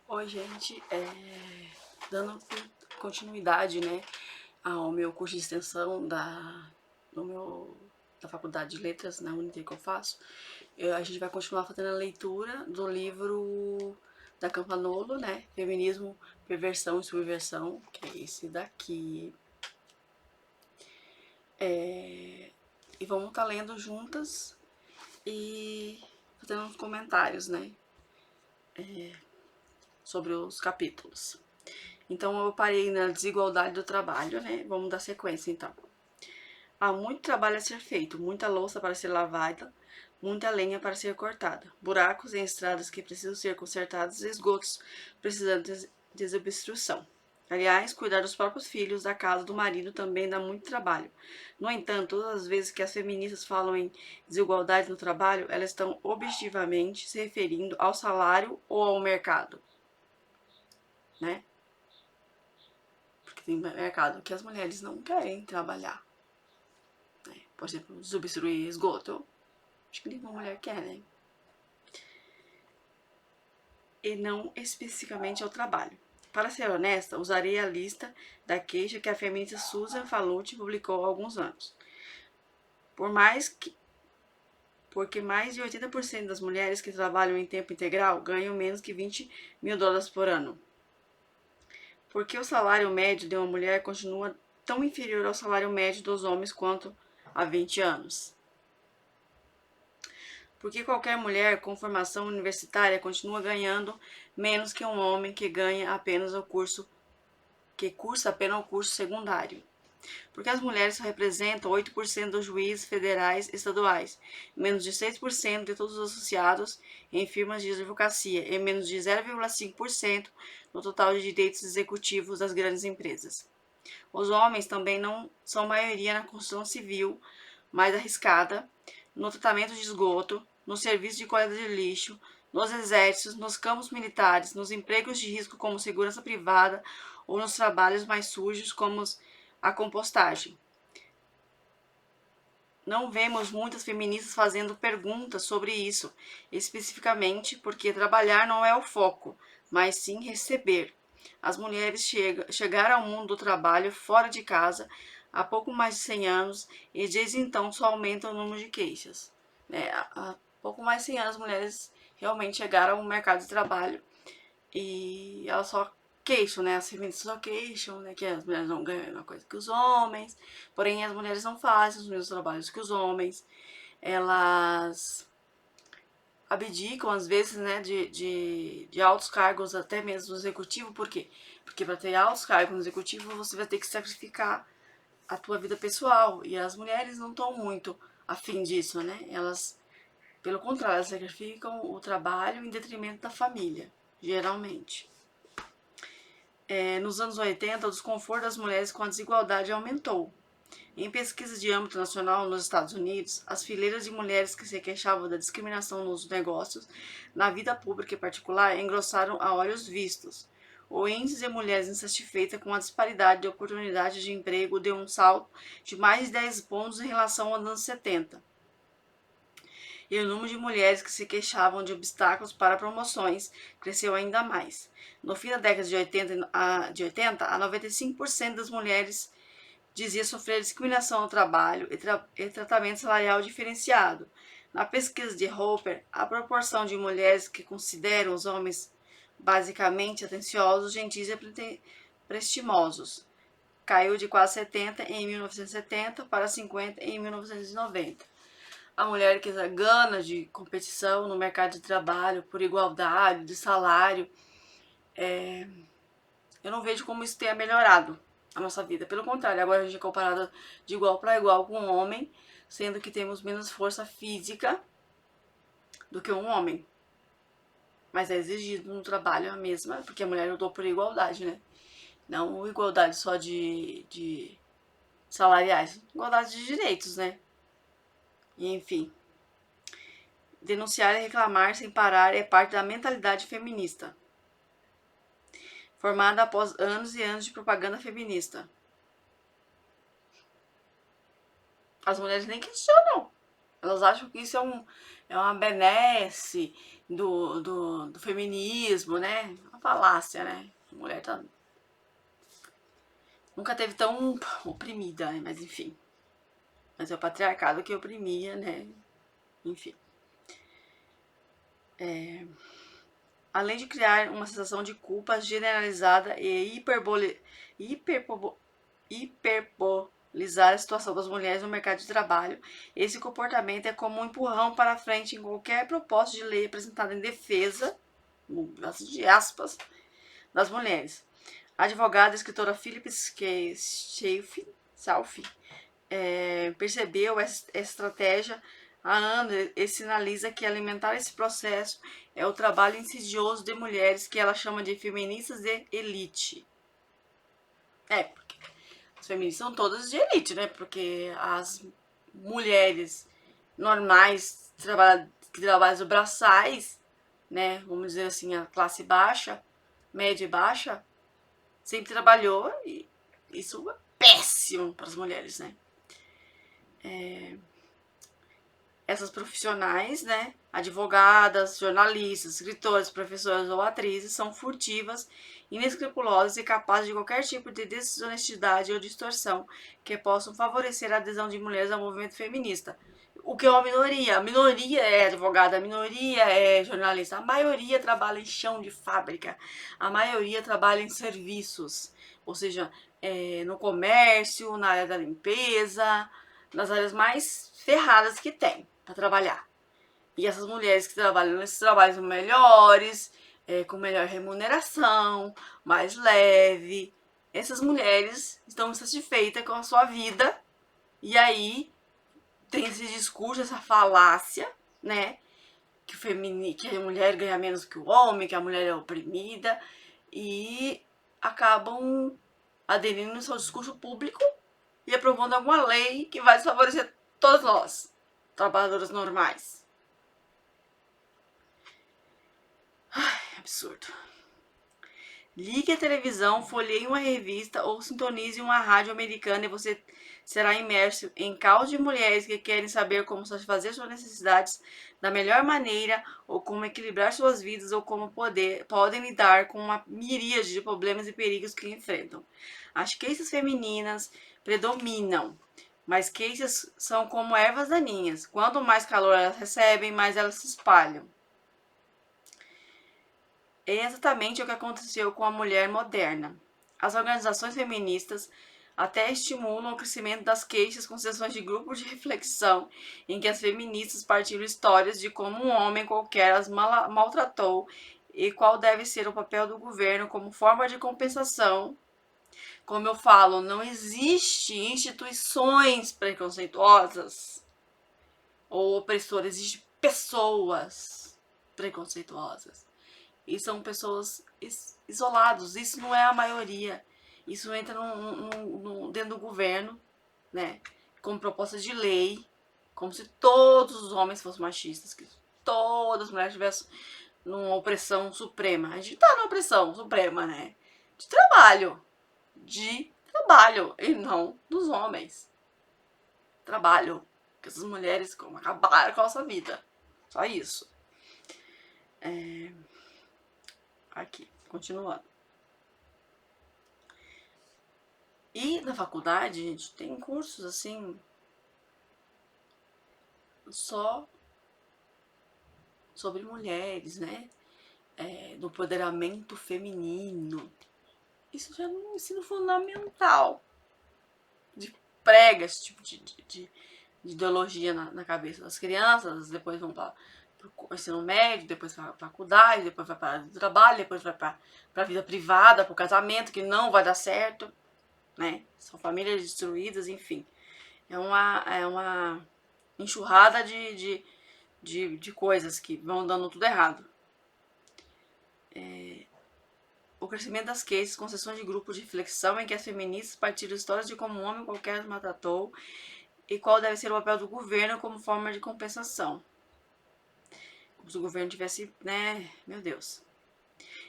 Oi, gente, dando continuidade, né, ao meu curso de extensão da Faculdade de Letras, na Uniter que eu faço, a gente vai continuar fazendo a leitura do livro da Campanolo, né, Feminismo, Perversão e Subversão, que é esse daqui. E vamos estar lendo juntas e fazendo uns comentários, né, sobre os capítulos. Então eu parei na desigualdade do trabalho, né? Vamos dar sequência então. Há muito trabalho a ser feito, muita louça para ser lavada, muita lenha para ser cortada, buracos em estradas que precisam ser consertados e esgotos precisando de desobstrução. Aliás, cuidar dos próprios filhos, da casa, do marido também dá muito trabalho. No entanto, todas as vezes que as feministas falam em desigualdade no trabalho, elas estão objetivamente se referindo ao salário ou ao mercado, né? Porque tem mercado que as mulheres não querem trabalhar. Né? Por exemplo, desobstruir esgoto. Acho que nenhuma mulher quer, né? E não especificamente ao trabalho. Para ser honesta, usarei a lista da queixa que a feminista Susan Fallucci publicou há alguns anos. Porque mais de 80% das mulheres que trabalham em tempo integral ganham menos que $20.000 por ano. Porque o salário médio de uma mulher continua tão inferior ao salário médio dos homens quanto há 20 anos. Porque qualquer mulher com formação universitária continua ganhando menos que um homem que ganha apenas que cursa apenas o curso secundário. Porque as mulheres só representam 8% dos juízes federais e estaduais, menos de 6% de todos os associados em firmas de advocacia e menos de 0,5% no total de direitos executivos das grandes empresas. Os homens também não são maioria na construção civil mais arriscada, no tratamento de esgoto, no serviço de coleta de lixo, nos exércitos, nos campos militares, nos empregos de risco como segurança privada ou nos trabalhos mais sujos como a compostagem. Não vemos muitas feministas fazendo perguntas sobre isso, especificamente porque trabalhar não é o foco, mas sim receber. As mulheres chegaram ao mundo do trabalho fora de casa há pouco mais de 100 anos e desde então só aumenta o número de queixas. Há pouco mais de 100 anos as mulheres realmente chegaram ao mercado de trabalho e elas só queixam, né? As feministas só queixam, né? Que as mulheres não ganham a mesma coisa que os homens. Porém, as mulheres não fazem os mesmos trabalhos que os homens. Elas abdicam, às vezes, né? De altos cargos, até mesmo no executivo. Por quê? Porque para ter altos cargos no executivo, você vai ter que sacrificar a tua vida pessoal. E as mulheres não estão muito afim disso, né? Elas, pelo contrário, elas sacrificam o trabalho em detrimento da família, geralmente. Nos anos 80, o desconforto das mulheres com a desigualdade aumentou. Em pesquisas de âmbito nacional nos Estados Unidos, as fileiras de mulheres que se queixavam da discriminação nos negócios, na vida pública e particular, engrossaram a olhos vistos. O índice de mulheres insatisfeitas com a disparidade de oportunidades de emprego deu um salto de mais de 10 pontos em relação aos anos 70. E o número de mulheres que se queixavam de obstáculos para promoções cresceu ainda mais. No fim da década de 80, a 95% das mulheres dizia sofrer discriminação no trabalho e tratamento salarial diferenciado. Na pesquisa de Hopper, a proporção de mulheres que consideram os homens basicamente atenciosos, gentis e prestimosos caiu de quase 70 em 1970 para 50 em 1990. A mulher que gana de competição no mercado de trabalho por igualdade, de salário, eu não vejo como isso tenha melhorado a nossa vida. Pelo contrário, agora a gente é comparada de igual para igual com um homem, sendo que temos menos força física do que um homem. Mas é exigido no trabalho a mesma, porque a mulher lutou por igualdade, né? Não igualdade só de salariais, igualdade de direitos, né? E, enfim. Denunciar e reclamar sem parar é parte da mentalidade feminista, formada após anos e anos de propaganda feminista. As mulheres nem questionam. Elas acham que isso é uma benesse do feminismo, né? Uma falácia, né? A mulher nunca teve tão oprimida, né? Mas enfim. Mas é o patriarcado que oprimia, né? Enfim. Além de criar uma sensação de culpa generalizada e hiperbolizar a situação das mulheres no mercado de trabalho, esse comportamento é como um empurrão para a frente em qualquer proposta de lei apresentada em defesa, de aspas, das mulheres. A advogada e escritora Philip Schaff percebeu essa estratégia há anos e sinaliza que alimentar esse processo é o trabalho insidioso de mulheres que ela chama de feministas de elite. Porque as feministas são todas de elite, né? Porque as mulheres normais que trabalham braçais, né? Vamos dizer assim, a classe baixa, média e baixa, sempre trabalhou e isso é péssimo para as mulheres, né? Essas profissionais, né, advogadas, jornalistas, escritoras, professoras ou atrizes, são furtivas, inescrupulosas e capazes de qualquer tipo de desonestidade ou distorção que possam favorecer a adesão de mulheres ao movimento feminista. O que é uma minoria? A minoria é advogada, a minoria é jornalista, a maioria trabalha em chão de fábrica, a maioria trabalha em serviços, ou seja, no comércio, na área da limpeza, nas áreas mais ferradas que tem para trabalhar. E essas mulheres que trabalham nesses trabalhos melhores, com melhor remuneração, mais leve, essas mulheres estão insatisfeitas com a sua vida e aí tem esse discurso, essa falácia, né? Que a mulher ganha menos que o homem, que a mulher é oprimida e acabam aderindo ao seu discurso público e aprovando alguma lei que vai desfavorecer todos nós, trabalhadoras normais. Ai, absurdo. Ligue a televisão, folheie uma revista ou sintonize uma rádio americana e você será imerso em caos de mulheres que querem saber como satisfazer suas necessidades da melhor maneira ou como equilibrar suas vidas ou como podem lidar com uma miríade de problemas e perigos que enfrentam. As queixas femininas predominam, mas queixas são como ervas daninhas. Quanto mais calor elas recebem, mais elas se espalham. É exatamente o que aconteceu com a mulher moderna. As organizações feministas até estimulam o crescimento das queixas com sessões de grupos de reflexão em que as feministas partilham histórias de como um homem qualquer as maltratou e qual deve ser o papel do governo como forma de compensação. Como eu falo, não existe instituições preconceituosas ou opressoras, existem pessoas preconceituosas. E são pessoas isoladas. Isso não é a maioria. Isso entra dentro do governo, né? Como proposta de lei. Como se todos os homens fossem machistas. Que todas as mulheres tivessem numa opressão suprema. A gente tá numa opressão suprema, né? De trabalho. E não dos homens. Trabalho. Que essas mulheres acabaram com a nossa vida. Só isso. Aqui, continuando. E na faculdade, gente, tem cursos assim só sobre mulheres, né? Do empoderamento feminino. Isso já no ensino fundamental. Prega esse tipo de ideologia na cabeça das crianças, depois vão para o ensino médio, depois para a faculdade, depois vai para a área do trabalho, depois vai para a vida privada, para o casamento, que não vai dar certo, né? São famílias destruídas, enfim. É uma enxurrada de coisas que vão dando tudo errado. O crescimento das cases com sessões de grupo de reflexão em que as feministas partilham histórias de como um homem qualquer as maltratou e qual deve ser o papel do governo como forma de compensação. Como se o governo tivesse, né? Meu Deus.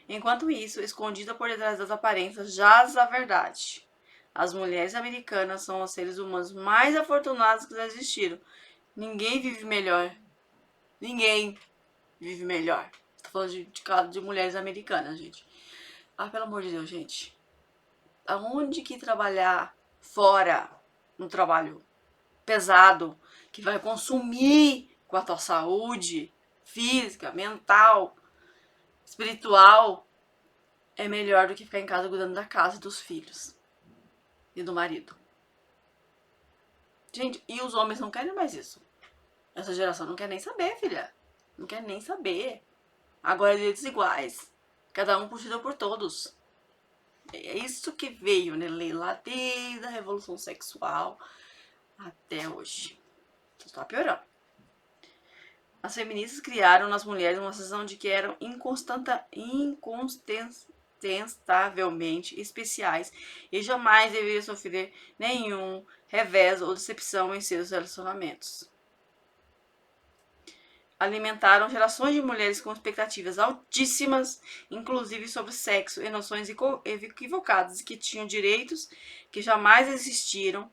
Enquanto isso, escondida por detrás das aparências, jaz a verdade. As mulheres americanas são os seres humanos mais afortunados que já existiram. Ninguém vive melhor. Ninguém vive melhor. Tô falando de mulheres americanas, gente. Ah, pelo amor de Deus, gente. Aonde que trabalhar fora, um trabalho pesado, que vai consumir com a tua saúde física, mental, espiritual, é melhor do que ficar em casa cuidando da casa e dos filhos e do marido. Gente, e os homens não querem mais isso. Essa geração não quer nem saber, filha. Não quer nem saber. Agora é direitos iguais. Cada um curtido por todos. É isso que veio, né? Lá desde a Revolução Sexual até hoje. Só tá piorando. As feministas criaram nas mulheres uma sensação de que eram incontestavelmente especiais e jamais deveriam sofrer nenhum revés ou decepção em seus relacionamentos. Alimentaram gerações de mulheres com expectativas altíssimas, inclusive sobre sexo, e noções equivocadas que tinham direitos que jamais existiram.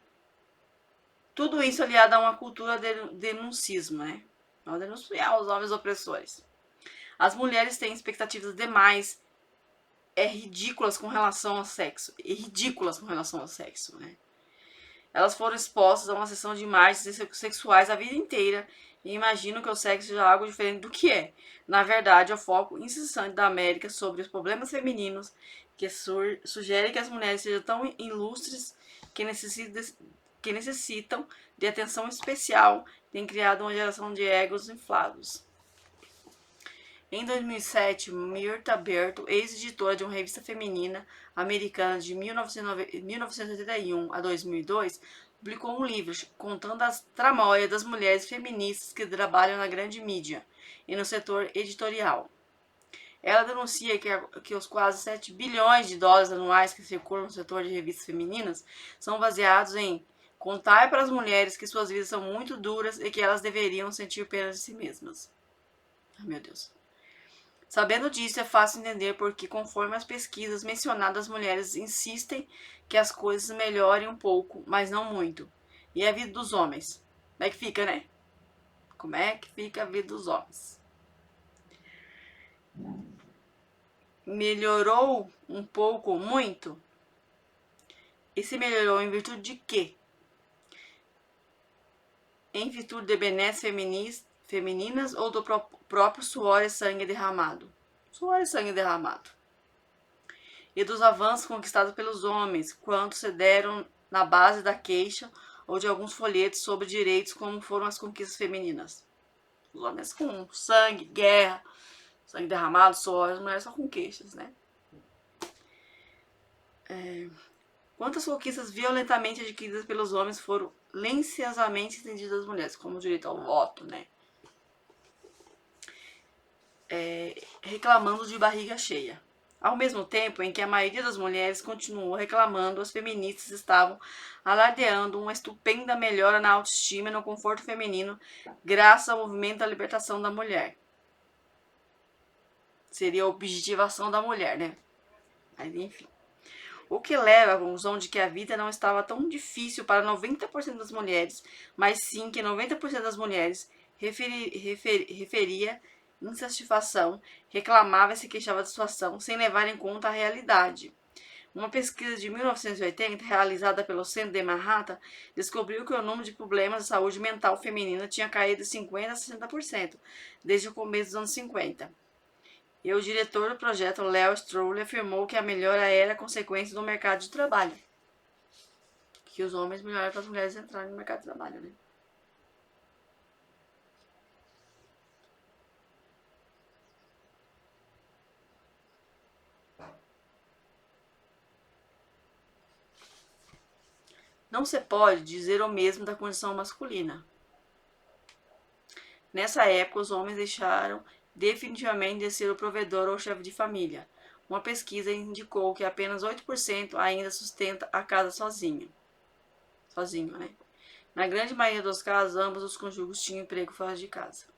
Tudo isso aliado a uma cultura denuncismo, né? Não denunciar os homens opressores. As mulheres têm expectativas demais ridículas com relação ao sexo. Né? Elas foram expostas a uma sessão de imagens sexuais a vida inteira e imaginam que o sexo seja algo diferente do que é. Na verdade, é o foco incessante da América sobre os problemas femininos que sugere que as mulheres sejam tão ilustres que necessitam de atenção especial, tem criado uma geração de egos inflados. Em 2007, Myrta Berto, ex-editora de uma revista feminina americana de 1981 a 2002, publicou um livro contando as tramóias das mulheres feministas que trabalham na grande mídia e no setor editorial. Ela denuncia que os quase 7 bilhões de dólares anuais que circulam no setor de revistas femininas são baseados em contar para as mulheres que suas vidas são muito duras e que elas deveriam sentir pena de si mesmas. Ai, meu Deus. Sabendo disso, é fácil entender porque, conforme as pesquisas mencionadas, as mulheres insistem que as coisas melhorem um pouco, mas não muito. E a vida dos homens? Como é que fica, né? Como é que fica a vida dos homens? Melhorou um pouco, muito? E se melhorou em virtude de quê? Em virtude de benesses femininas ou do próprio suor e sangue derramado? Suor e sangue derramado. E dos avanços conquistados pelos homens, quanto se deram na base da queixa ou de alguns folhetos sobre direitos, como foram as conquistas femininas. Os homens com sangue, guerra, sangue derramado, suor, as mulheres só com queixas, né? Quantas conquistas violentamente adquiridas pelos homens foram silenciosamente estendidas às mulheres, como o direito ao voto, né? Reclamando de barriga cheia. Ao mesmo tempo em que a maioria das mulheres continuou reclamando, as feministas estavam alardeando uma estupenda melhora na autoestima e no conforto feminino graças ao movimento da libertação da mulher. Seria a objetivação da mulher, né? Mas enfim. O que leva à conclusão de que a vida não estava tão difícil para 90% das mulheres, mas sim que 90% das mulheres referia insatisfação, reclamava e se queixava da situação sem levar em conta a realidade. Uma pesquisa de 1980, realizada pelo Centro de Manhattan, descobriu que o número de problemas de saúde mental feminina tinha caído de 50% a 60% desde o começo dos anos 50. E o diretor do projeto, Léo Stroll, afirmou que a melhora era consequência do mercado de trabalho. Que os homens melhoraram para as mulheres entrarem no mercado de trabalho, né? Não se pode dizer o mesmo da condição masculina. Nessa época, os homens deixaram definitivamente de ser o provedor ou chefe de família. Uma pesquisa indicou que apenas 8% ainda sustenta a casa sozinho, né? Na grande maioria dos casos, ambos os cônjuges tinham emprego fora de casa.